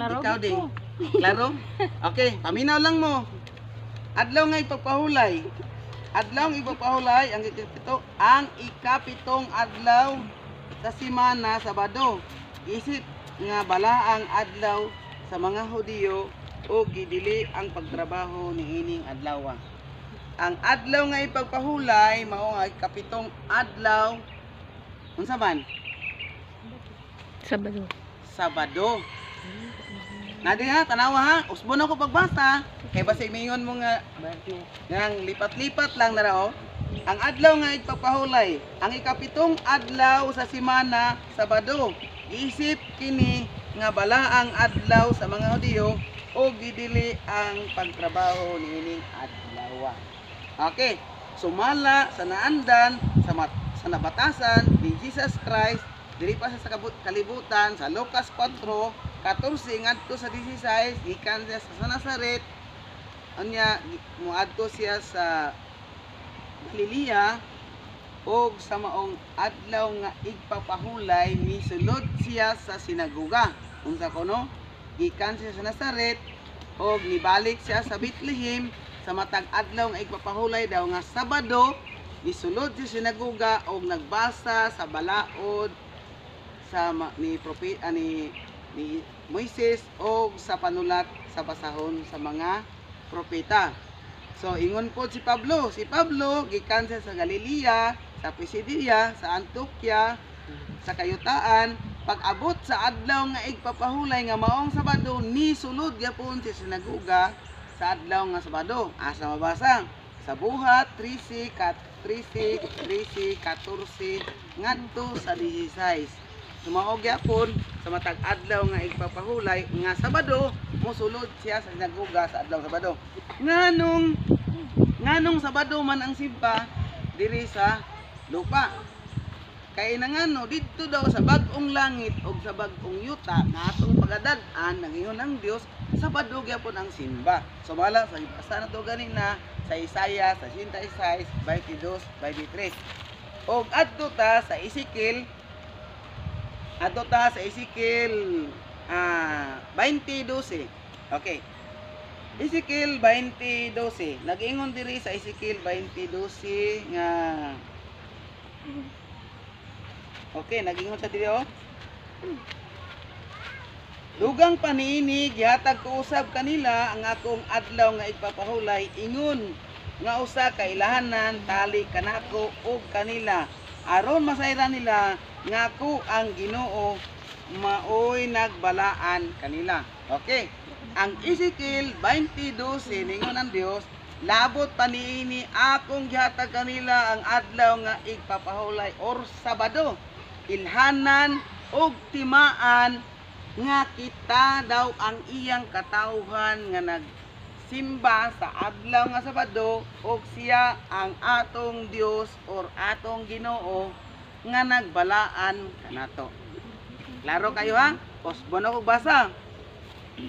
Klaro ikaw gid din. ko. Klaro? Okay, paminaw lang mo. Adlaw nga ipagpahulay. Adlaw nga ipagpahulay ang ikapitong adlaw sa semana Sabado. Isip nga balaang adlaw sa mga Hudiyo o gidili ang pagtrabaho niining adlaw. Ang adlaw nga ipagpahulay mao nga ikapitong adlaw unsa man? Sabado. Sabado. Nadi ha, tanawa ha. Usbon ako pagbasa. Kay basta mingon mo nga ngang lipat-lipat lang na raw. Ang adlaw nga ipagpahulay, ang ikapitong adlaw sa semana Sabado. Isip kini nga balaang adlaw sa mga Hudiyo o gidili ang pagtrabaho niining adlaw. Okay. Sumala sa naandan sa nabatasan ni Jesus Christ diri pa sa kalibutan sa Lucas 4:14 ngadto sa 16 gikan siya sa Nazaret anya moadto siya sa Galilea og sa maong adlaw nga igpapahulay misulod siya sa sinagoga unsa kuno gikan siya sa Nazaret og nibalik siya sa Bethlehem sa matag adlaw nga igpapahulay daw nga Sabado misulod siya sa sinagoga og nagbasa sa balaod sa ni Moises o sa panulat sa basahon sa mga propeta. So ingon po si Pablo gikan siya sa Galilea, sa Pisidia, sa Antioquia, sa Kayutaan, pag-abot sa adlaw nga igpapahulay nga maong Sabado ni sulod gyapon sa sinagoga sa adlaw nga Sabado. Asa mabasa? Sa buhat 13:14 ngadto sa 16. Sumaog gyapon sa matag adlaw nga igpapahulay nga Sabado mosulod siya sa sinagoga sa adlaw Sabado. Nganong Sabado man ang simba diri sa lupa. Kay nangano didto daw sa bag-ong langit ug sa bag-ong yuta na atong pagadad-an nangingon ang Dios Sabado gyapon ang simba. So bala sa ibasa na to ganina sa Isaiah sa 66 22:23. Og adto ta sa Ezekiel 20:12. Okay. Ezekiel 20:12. Nag-ingon diri sa Ezekiel 20:12 nga okay, nag-ingon sa diri oh. Dugang paniini gihatag ko usab kanila ang akong adlaw nga igpapahulay ingon nga usa ka ilahanan tali kanako ug kanila aron masayran nila nga ako ang Ginoo maoy nagbalaan kanila. Okay. Ang Ezekiel 20:12 ningon ang Dios, labot pa niini akong gihatag kanila ang adlaw nga igpapahulay or Sabado. Ilhanan og timaan nga kita daw ang iyang katawhan nga nagsimba sa adlaw nga Sabado og siya ang atong Dios or atong Ginoo nga nagbalaan kanato. Klaro kayo ha? Posbon ako basa.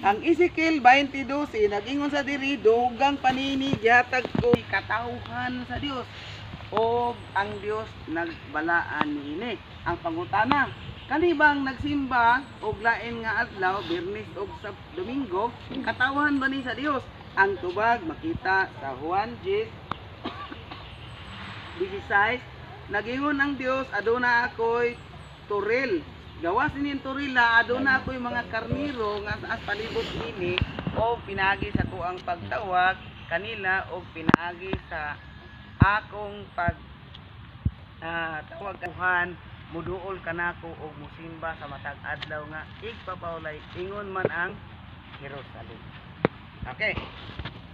Ang Ezekiel 20:12 nag-ingon sa diri dugang panini gihatag ko katawhan sa Dios o ang Dios nagbalaan niini. Ang pangutana, kanibang nagsimba og lain nga adlaw, Biyernes ug sa Domingo, katawhan ba ni sa Dios? Ang tubag makita sa Juan 10:16. Nagingon ang Dios, aduna ako'y turil. Gawas inin turila, aduna ako'y mga karniro nga sa palibot ini o pinagi sa tuang pagtawag kanila o pinagi sa akong tawag Tuhan muduol kanako og musimba sa matag adlaw nga igpapahulay ingon man ang Jerusalem. Okay.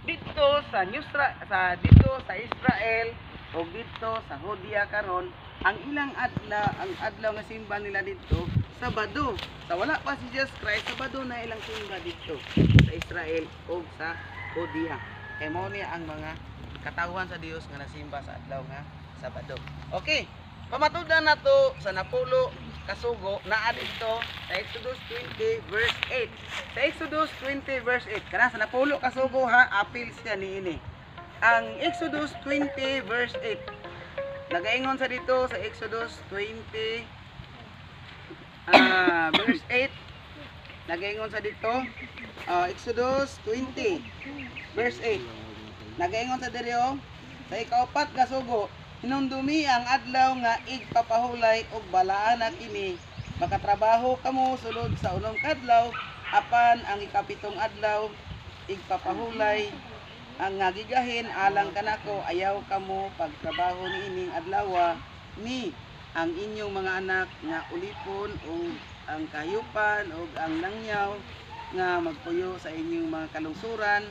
Dito sa Israel o dito sa Judea karon ang ilang adlaw nga simba nila dito Sabado. Sa wala pa si Jesus Christ, Sabado na ilang simba dito sa Israel o sa Judea. Kay mao ni ang mga katawhan sa Dios nga nasimba sa adlaw nga Sabado. Okay. Pamatudan na to sa napulo kasugo naa dito sa Exodus 20 verse 8. Sa Exodus 20 verse 8 kana sa napulo kasugo ha apil siya niini. Ang Exodus 20 verse 8 nagaingon sa dito sa Exodus 20 verse 8 Nagaingon sa dito, Exodus 20 verse 8. Nagaingon sa diri sa ikaupat nga sugo, hinumdumi ang adlaw nga igpapahulay og balaan na kini, makatrabaho kamo sulod sa unong kadlaw, apan ang ikapitong adlaw igpapahulay ang nga gigahin alang kanako, ayaw kamo pagtrabaho niining adlaw ni ang inyong mga anak nga ulipon o ang kahayupan o ang langyaw nga magpuyo sa inyong mga kalungsuran.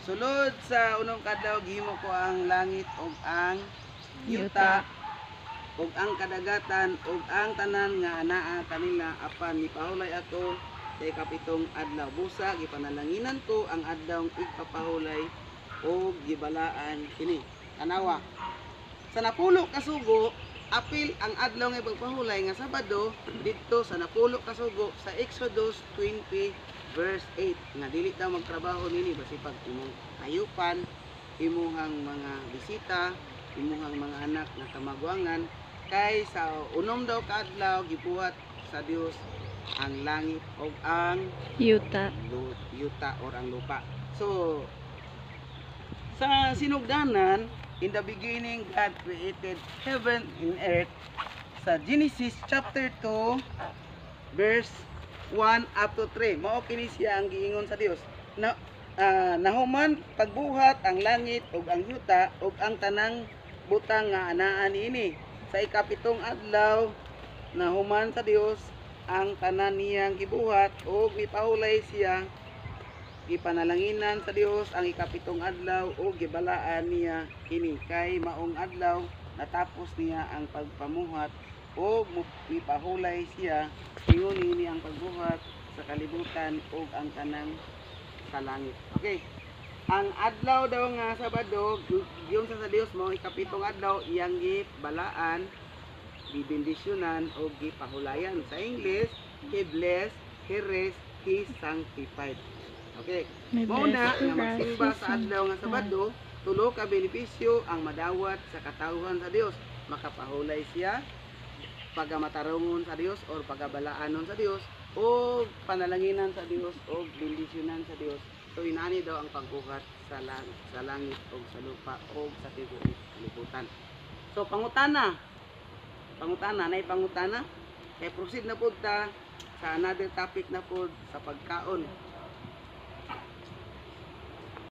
Sulod sa unong kadlaw gihimo ko ang langit ug ang yuta ug ang kadagatan ug ang tanan nga anaa kanila, apan nipahulay ako sa ikapitong adlaw. Busa gipanalanginan ko ang adlaw igpapahulay o gibalaan kini. Tanawa, sa napulo ka sugo apil ang adlaw nga pagpahulay nga Sabado didto sa napulo ka sugo sa Exodus 20 verse 8 nga dili daw magtrabaho nini basi pag imong hayupan, imuhang mga bisita, imuhang mga anak nga kamagwangan, kay sa unom daw ka adlaw gibuhat sa Dios ang langit o ang Yuta. yuta or ang lupa. So sa sinugdanan, in the beginning God created heaven and earth. Sa Genesis chapter 2 verse 1 up to 3, mao kini siya ang giingon sa Dios na nahuman pagbuhat ang langit ug ang yuta ug ang tanang butang nga anaa niini. Sa ikapitong adlaw nahuman sa Dios ang tanan niyang gibuhat ug mipahulay siya, gipanalanginan sa Dios ang ikapitong adlaw o gibalaan niya kini, kay maong adlaw natapos niya ang pagpamuhat o mipahulay siya, ingon ini ang pagbuhat sa kalibutan o ang tanang sa langit. Okay, ang adlaw daw nga Sabado giyon sa Dios mo ikapitong adlaw iyang gibalaan, bibendisyonan o gipahulayan. Sa English, He blessed, He rest, He sanctified. Okay. Mauna nga magsimba sa adlaw nga Sabado, tulo ka benepisyo ang madawat sa katawhan sa Dios. Makapahulay siya, pagamatarungon sa Dios or pagabalaanon sa Dios o panalanginan sa Dios o bendisyonan sa Dios. So inani daw ang pagbuhat sa langit o sa lupa o sa tibuok kalibutan. So pangutana, nay pangutana. Kay proceed na pud ta sa another topic na pud sa pagkaon.